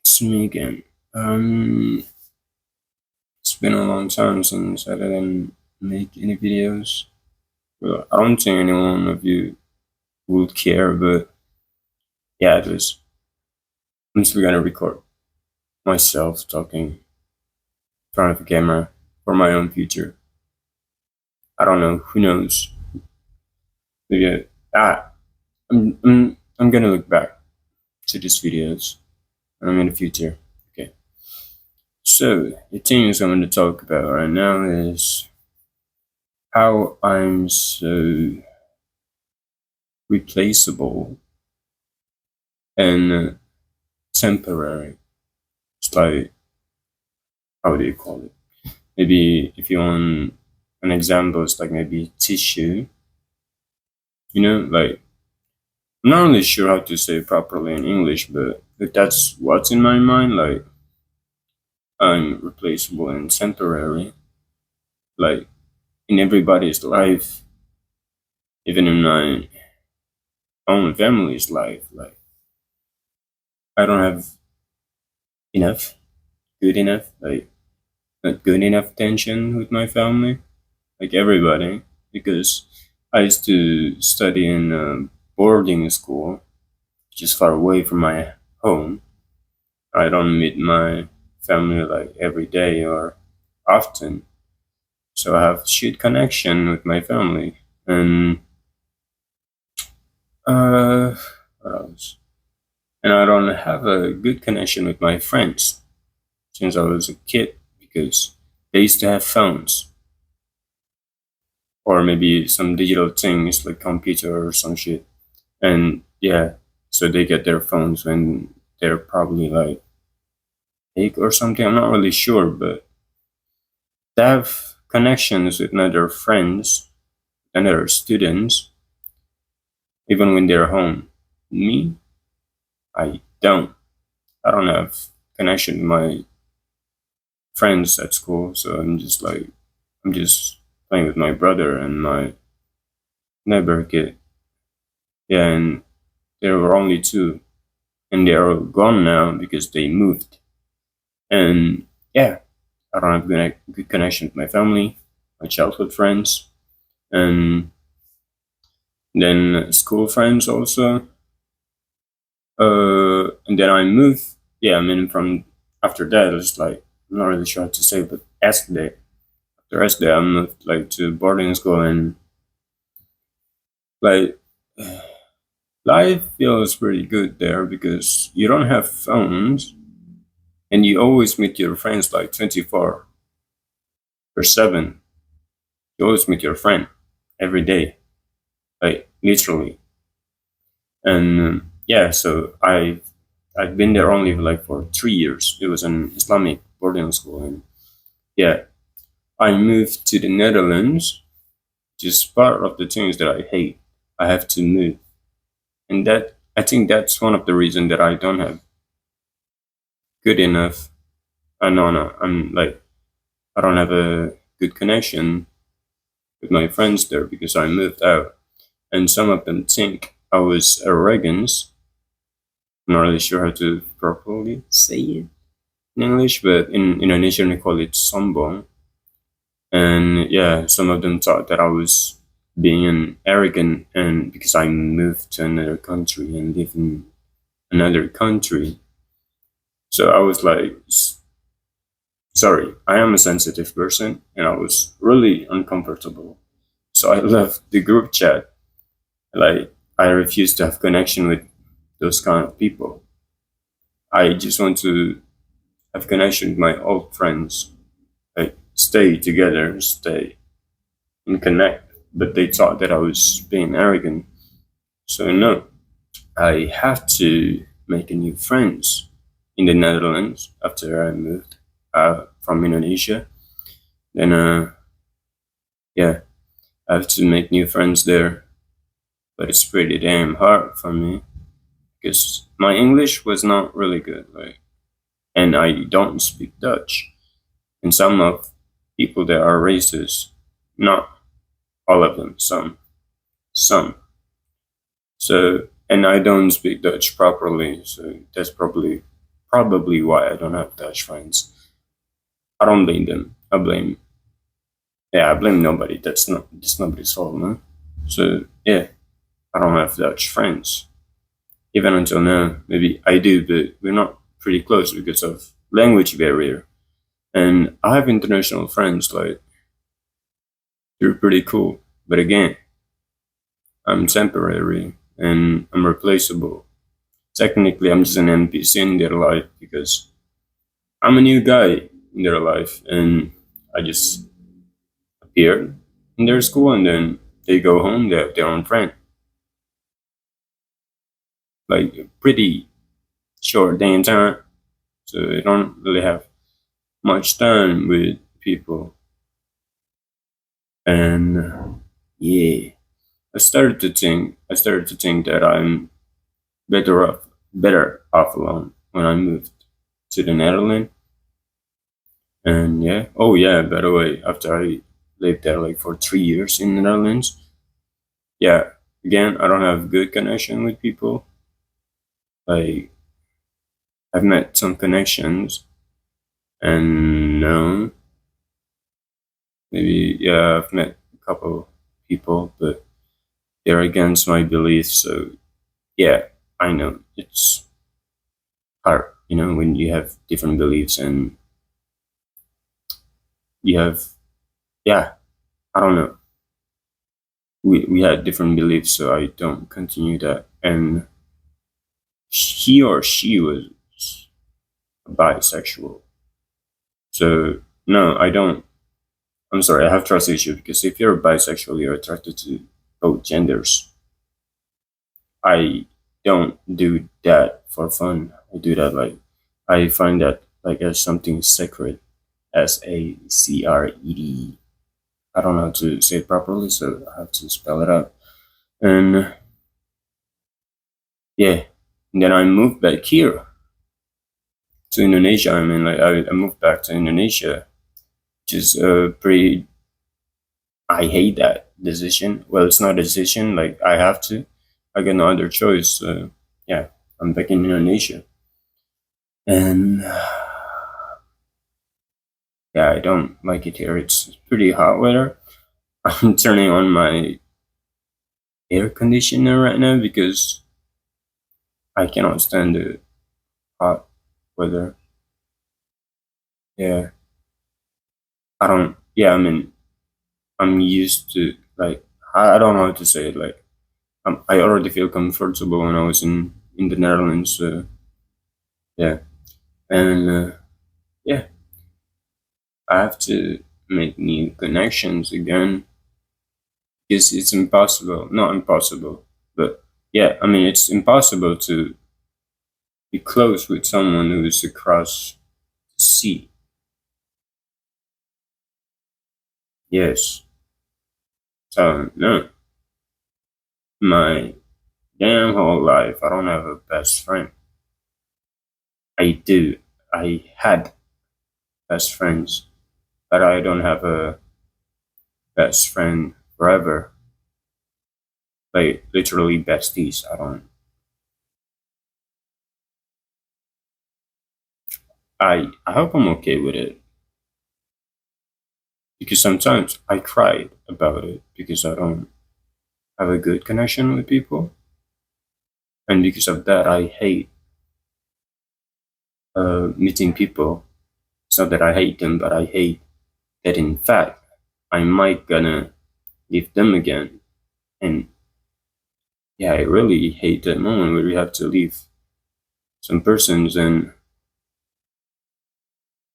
It's me again. Um, it's been a long time since I didn't make any videos. Well, I don't think any one of you would care, but yeah, I'm just gonna record myself talking in front of a camera for my own future. I don't know. Who knows? Maybe I'm gonna look back to these videos when I'm in the future. Okay. So the things I'm gonna talk about right now is how I'm so replaceable and temporary. It's like, how do you call it? Maybe if you want an example, it's like maybe tissue. Like I'm not really sure how to say it properly in English, but that's what's in my mind. Like I'm replaceable and temporary. Like in everybody's life, even in my own family's life. Like I don't have enough, good enough, like not good enough tension with my family like everybody, because I used to study in a boarding school, just far away from my home. I don't meet my family like every day or often, so I have shit connection with my family. And uh, what else? And I don't have a good connection with my friends since I was a kid because they used to have phones or maybe some digital things like computer or some shit. And yeah, so they get their phones when they're probably like 8 or something. I'm not really sure, but they have connections with other friends and other students, even when they're home. Me, I don't. I don't have connection with my friends at school, so I'm just playing with my brother and my neighbor kid. Yeah, and there were only two, and they are gone now because they moved. And yeah, I don't have good connection with my family, my childhood friends, and then school friends also. And then I moved. Yeah, I mean, from after that, it's like I'm not really sure what to say, but after SD, I moved like to boarding school, and like life feels pretty good there because you don't have phones, and you always meet your friends like 24/7. You always meet your friend every day, like literally. And yeah, so I've been there only like for 3 years. It was an Islamic boarding school, and yeah, I moved to the Netherlands. Just part of the things that I hate. I have to move, and that I think that's one of the reasons that I don't have good enough. No, I'm like I don't have a good connection with my friends there because I moved out, and some of them think I was arrogant. I'm not really sure how to properly say it in English, but in Indonesian we call it sombong. And yeah, some of them thought that I was being an arrogant, and because I moved to another country and live in another country. So I was like, sorry, I am a sensitive person, and I was really uncomfortable. So I left the group chat. Like I refuse to have connection with those kind of people. I just want to have connection with my old friends, like stay together, stay and connect. But they thought that I was being arrogant. So no, I have to make a new friends in the Netherlands after I moved from Indonesia. Then yeah, I have to make new friends there. But it's pretty damn hard for me because my English was not really good, like, and I don't speak Dutch. And some of people that are racist, not all of them, some. So, and I don't speak Dutch properly, so that's probably probably why I don't have Dutch friends. I don't blame them. I blame nobody. That's nobody's fault, no. So yeah, I don't have Dutch friends. Even until now, maybe I do, but we're not pretty close because of language barrier. And I have international friends, like they're pretty cool. But again, I'm temporary and I'm replaceable. Technically, I'm just an NPC in their life because I'm a new guy in their life, and I just appear in their school, and then they go home. They have their own friend. Like pretty short day in time, so they don't really have much time with people. And yeah, I started to think that I'm better off alone when I moved to the Netherlands. And yeah, oh yeah, by the way, after I lived there like for 3 years in the Netherlands, yeah, again, I don't have good connection with people. Like I've met some connections, and no, maybe yeah, I've met a couple people, but they're against my beliefs. So yeah, I know it's hard, when you have different beliefs and you have, yeah, I don't know. We had different beliefs, so I don't continue that. And he or she was bisexual. So no, I don't. I'm sorry, I have trust issues because if you're bisexual, you're attracted to both genders. I don't do that for fun. I do that like I find that like as something sacred, SACRED. I don't know how to say it properly, so I have to spell it out. And yeah, and then I moved back here to Indonesia. I mean, like I moved back to Indonesia, which is pretty. I hate that decision. Well, it's not a decision. Like I have to. I got no other choice. Yeah, I'm back in Indonesia, and yeah, I don't like it here. It's pretty hot weather. I'm turning on my air conditioner right now because I cannot stand the hot weather. Yeah, I don't. Yeah, I mean, I'm used to like I don't know how to say it. Like I already feel comfortable when I was in the Netherlands. Yeah, and yeah, I have to make new connections again because it's impossible. Not impossible, but yeah, I mean it's impossible to be close with someone who is across the sea. Yes, so no, my damn whole life I don't have a best friend. I do. I had best friends, but I don't have a best friend forever. Like literally besties. I don't. I hope I'm okay with it because sometimes I cry about it because I don't have a good connection with people, and because of that I hate meeting people. It's not that I hate them, but I hate that in fact I might gonna leave them again. And yeah, I really hate that moment where we have to leave some persons and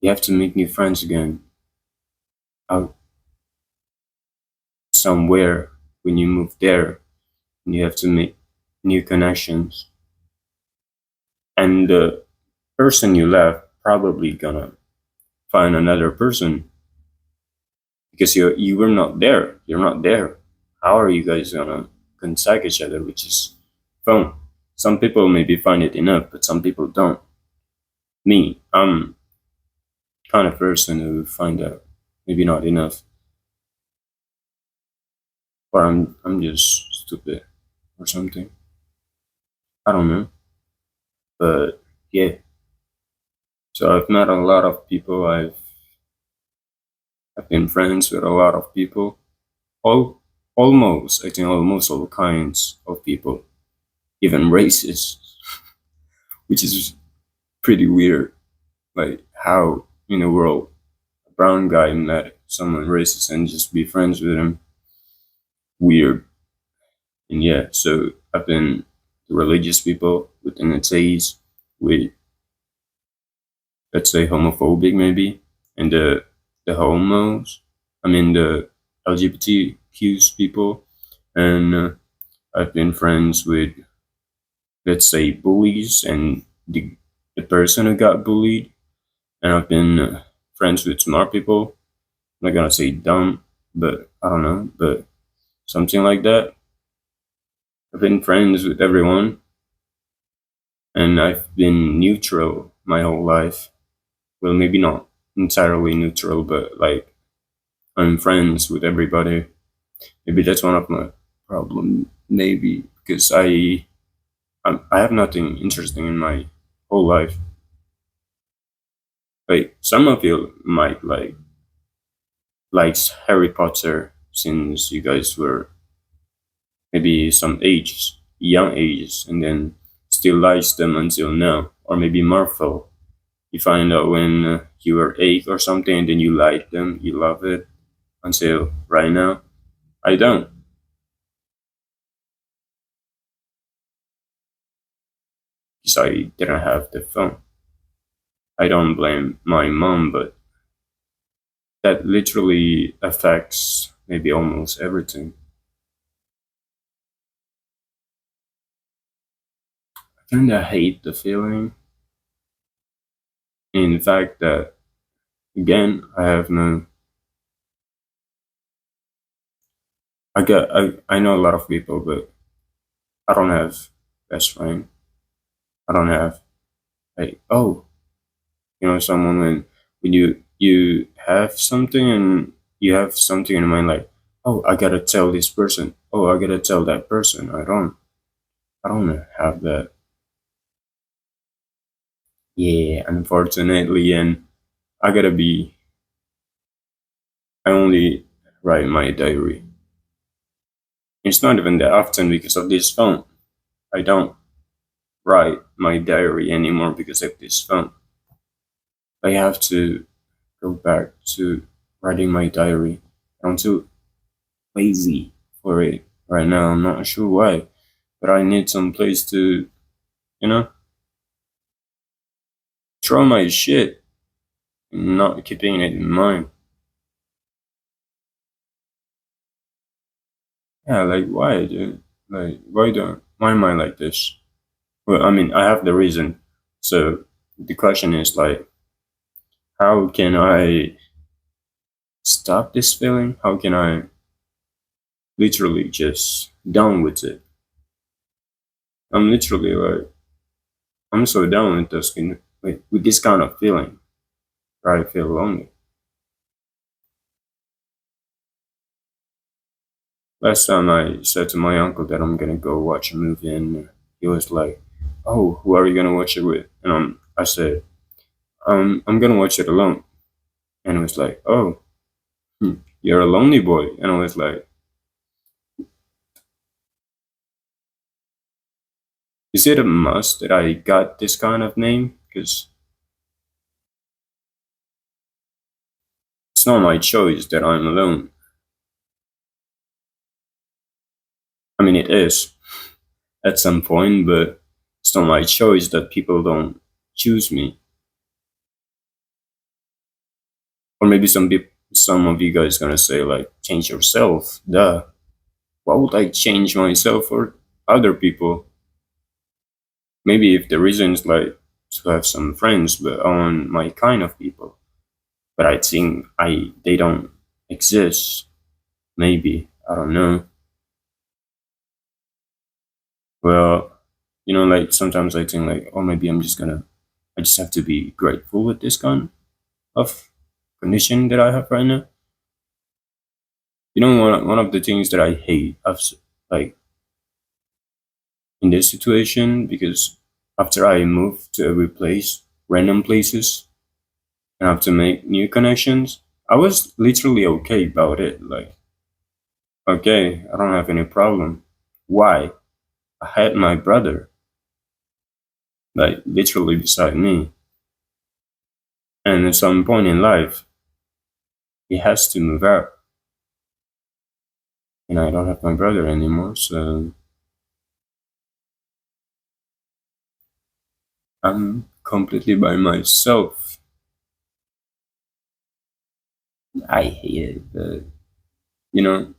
you have to make new friends again out somewhere when you move there and you have to make new connections. And the person you left probably gonna find another person because you were not there. You're not there. How are you guys gonna contact each other, which is phone? Some people maybe find it enough, but some people don't. Me, I'm kind of person who find out maybe not enough, or I'm just stupid or something. I don't know, but yeah, So I've met a lot of people. I've been friends with a lot of people. All almost I think almost all kinds of people, even races, which is pretty weird. Like how in the world a brown guy met someone racist and just be friends with him. Weird. And yeah, so I've been to religious people within the atheist, with let's say homophobic maybe, and the homos. I mean the LGBTQs people, and I've been friends with let's say bullies and the person who got bullied, and I've been friends with smart people. I'm not gonna say dumb, but I don't know, but something like that. I've been friends with everyone, and I've been neutral my whole life. Well, maybe not entirely neutral, but like I'm friends with everybody. Maybe that's one of my problem. Maybe because I have nothing interesting in my whole life. Like some of you might like likes Harry Potter since you guys were maybe some ages, young ages, and then still likes them until now. Or maybe Marvel. You find out when you were 8 or something, and then you like them, you love it until right now. I don't, because I didn't have the phone. I don't blame my mom, but that literally affects maybe almost everything. I kinda hate the feeling. In fact, that again, I have no. I know a lot of people, but I don't have best friend. I don't have like someone when you have something and you have something in mind like I gotta tell this person. I gotta tell that person. I don't have that. Yeah, unfortunately, and I gotta be. I only write my diary. It's not even that often because of this phone. I don't write my diary anymore because of this phone. I have to go back to writing my diary. I'm too lazy for it right now. I'm not sure why, but I need some place to, you know, throw my shit, not keeping it in mind. Yeah, like why, dude? Like why am I like this? Well, I mean, I have the reason. So the question is like, how can I stop this feeling? How can I literally just done with it? I'm literally like, I'm so down with this, with this kind of feeling. Where I feel lonely. Last time I said to my uncle that I'm gonna go watch a movie, and he was like, "Oh, who are you gonna watch it with?" And I said, I'm gonna watch it alone." And he was like, "Oh, you're a lonely boy." And I was like, "Is it a must that I got this kind of name? Because it's not my choice that I'm alone. I mean, it is at some point, but it's not my choice that people don't choose me." Or maybe some of you guys gonna say like, "Change yourself." Duh. Why would I change myself for other people? Maybe if the reason is like to have some friends, but on my kind of people. But I think they don't exist. Maybe I don't know. Well, like sometimes I think like, maybe I just have to be grateful with this kind of condition that I have right now. One of the things that I hate of like in this situation because after I moved to every place. random places and have to make new connections, I was literally okay about it. Like, okay, I don't have any problem. Why? I had my brother, like, literally beside me. And at some point in life, he has to move out. And I don't have my brother anymore, so I'm completely by myself. I hate it, but you know,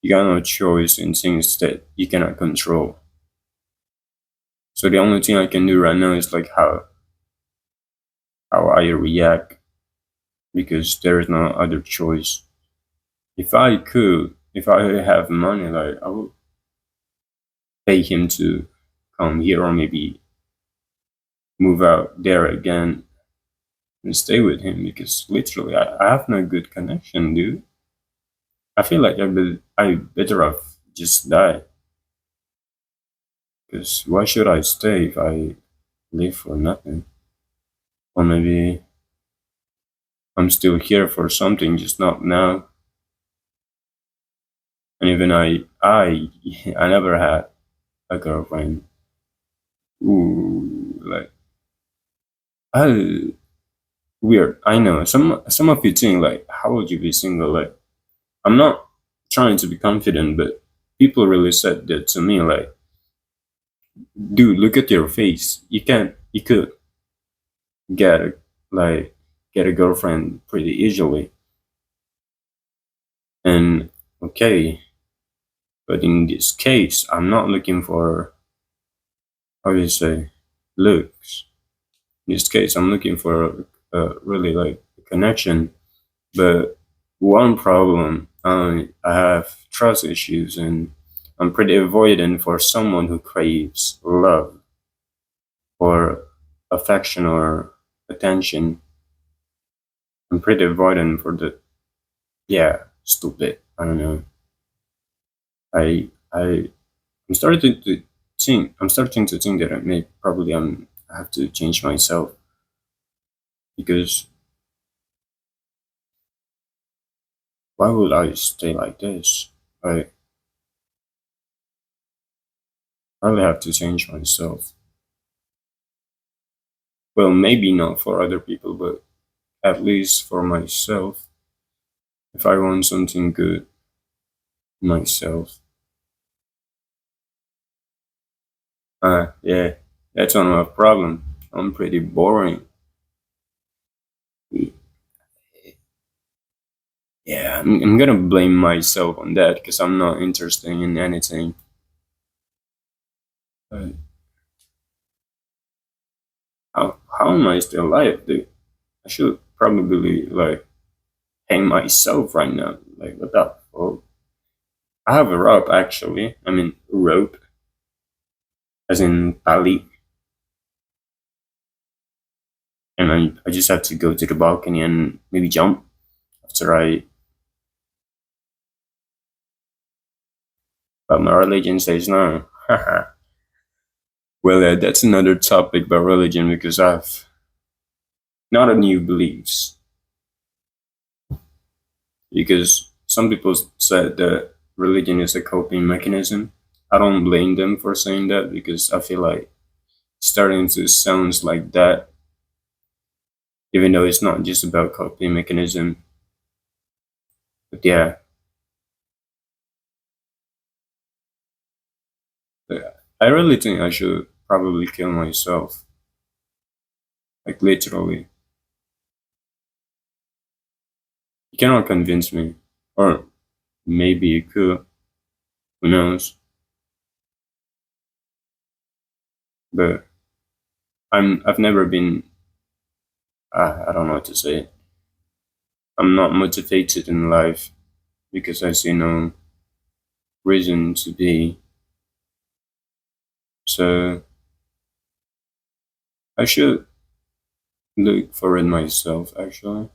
you got no choice in things that you cannot control. So the only thing I can do right now is like how I react because there is no other choice. If I could, if I have money, like I would pay him to come here or maybe move out there again and stay with him because literally I have no good connection, dude. I feel like I better off just die because why should I stay if I live for nothing? Or maybe I'm still here for something, just not now. And even I never had a girlfriend. Ooh, like I weird. I know some of you think like, how would you be single? Like, I'm not trying to be confident, but people really said that to me. Like, dude, look at your face. You could get a, like get a girlfriend pretty easily. And okay, but in this case, I'm not looking for how do you say looks. In this case, I'm looking for really like a connection. But one problem, I have trust issues, and I'm pretty avoidant for someone who craves love or affection or attention. I'm pretty avoidant for the yeah, stupid. I don't know. I I'm starting to I'm starting to think that I may probably I have to change myself because why would I stay like this? I probably have to change myself. Well, maybe not for other people, but at least for myself. If I want something good myself. Yeah, that's one of my problem. I'm pretty boring. Yeah, I'm gonna blame myself on that because I'm not interested in anything. Uh, how am I still alive, dude? I should probably like hang myself right now. Like what the fuck? I have a rope actually. I mean rope, as in tali, and I just have to go to the balcony and maybe jump after I. But my religion says no. Well, that's another topic about religion because I've not a new beliefs because some people said that religion is a coping mechanism. I don't blame them for saying that because I feel like starting to sounds like that, even though it's not just about coping mechanism. But yeah, I really think I should probably kill myself, like literally. You cannot convince me, or maybe you could. Who knows? But I've never been. I don't know what to say. I'm not motivated in life because I see no reason to be. So I should look for it myself. Actually,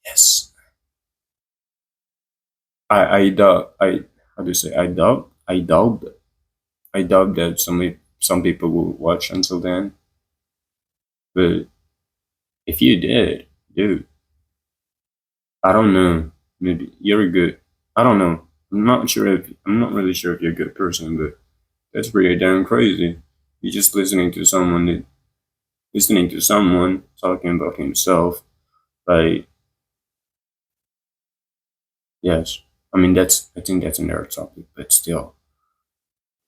yes. I doubt. I how do you say? I doubt. I doubt. I doubt that some people will watch until then. But if you did, dude, I don't know. Maybe you're a good. I don't know. I'm not really sure if you're a good person, but that's pretty damn crazy. You're just listening to someone talking about himself. Like, yes, I mean I think that's another topic, but still,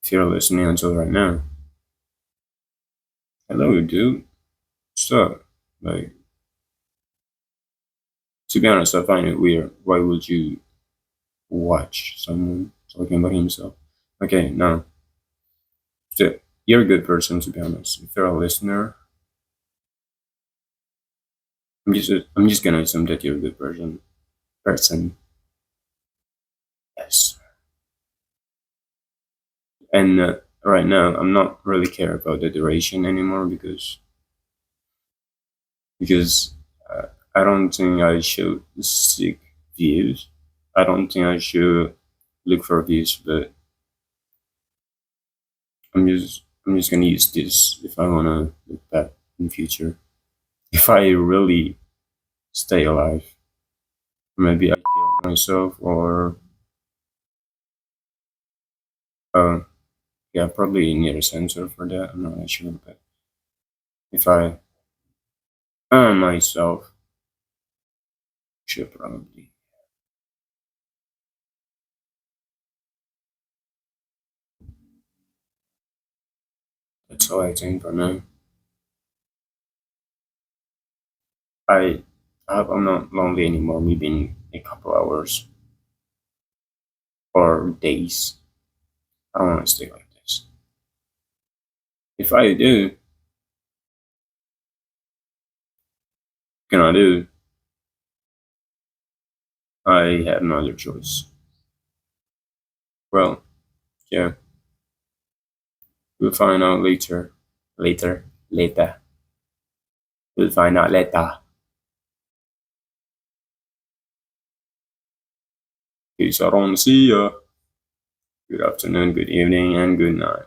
if you're listening until right now, hello, dude. So, like, to be honest, I find it weird. Why would you watch someone talking about himself? Okay, no, still, you're a good person. To be honest, if you're a listener, I'm just gonna assume that you're a good person. Person, yes. And right now, I'm not really care about the duration anymore because uh, I don't think I should seek views. I don't think I should look for views, but I'm just gonna use this if I wanna look back in future. If I really stay alive, maybe I kill myself or uh yeah, probably need a sensor for that. I'm not really sure, but if I myself should probably. That's all I think for now. I I hope I'm not lonely anymore. Maybe in a couple hours or days. I don't want to stay like this. If I do, can I do? I have no other choice. Well, yeah, we'll find out later. Later. We'll find out later. Peace out on the see ya. Good afternoon, good evening, and good night.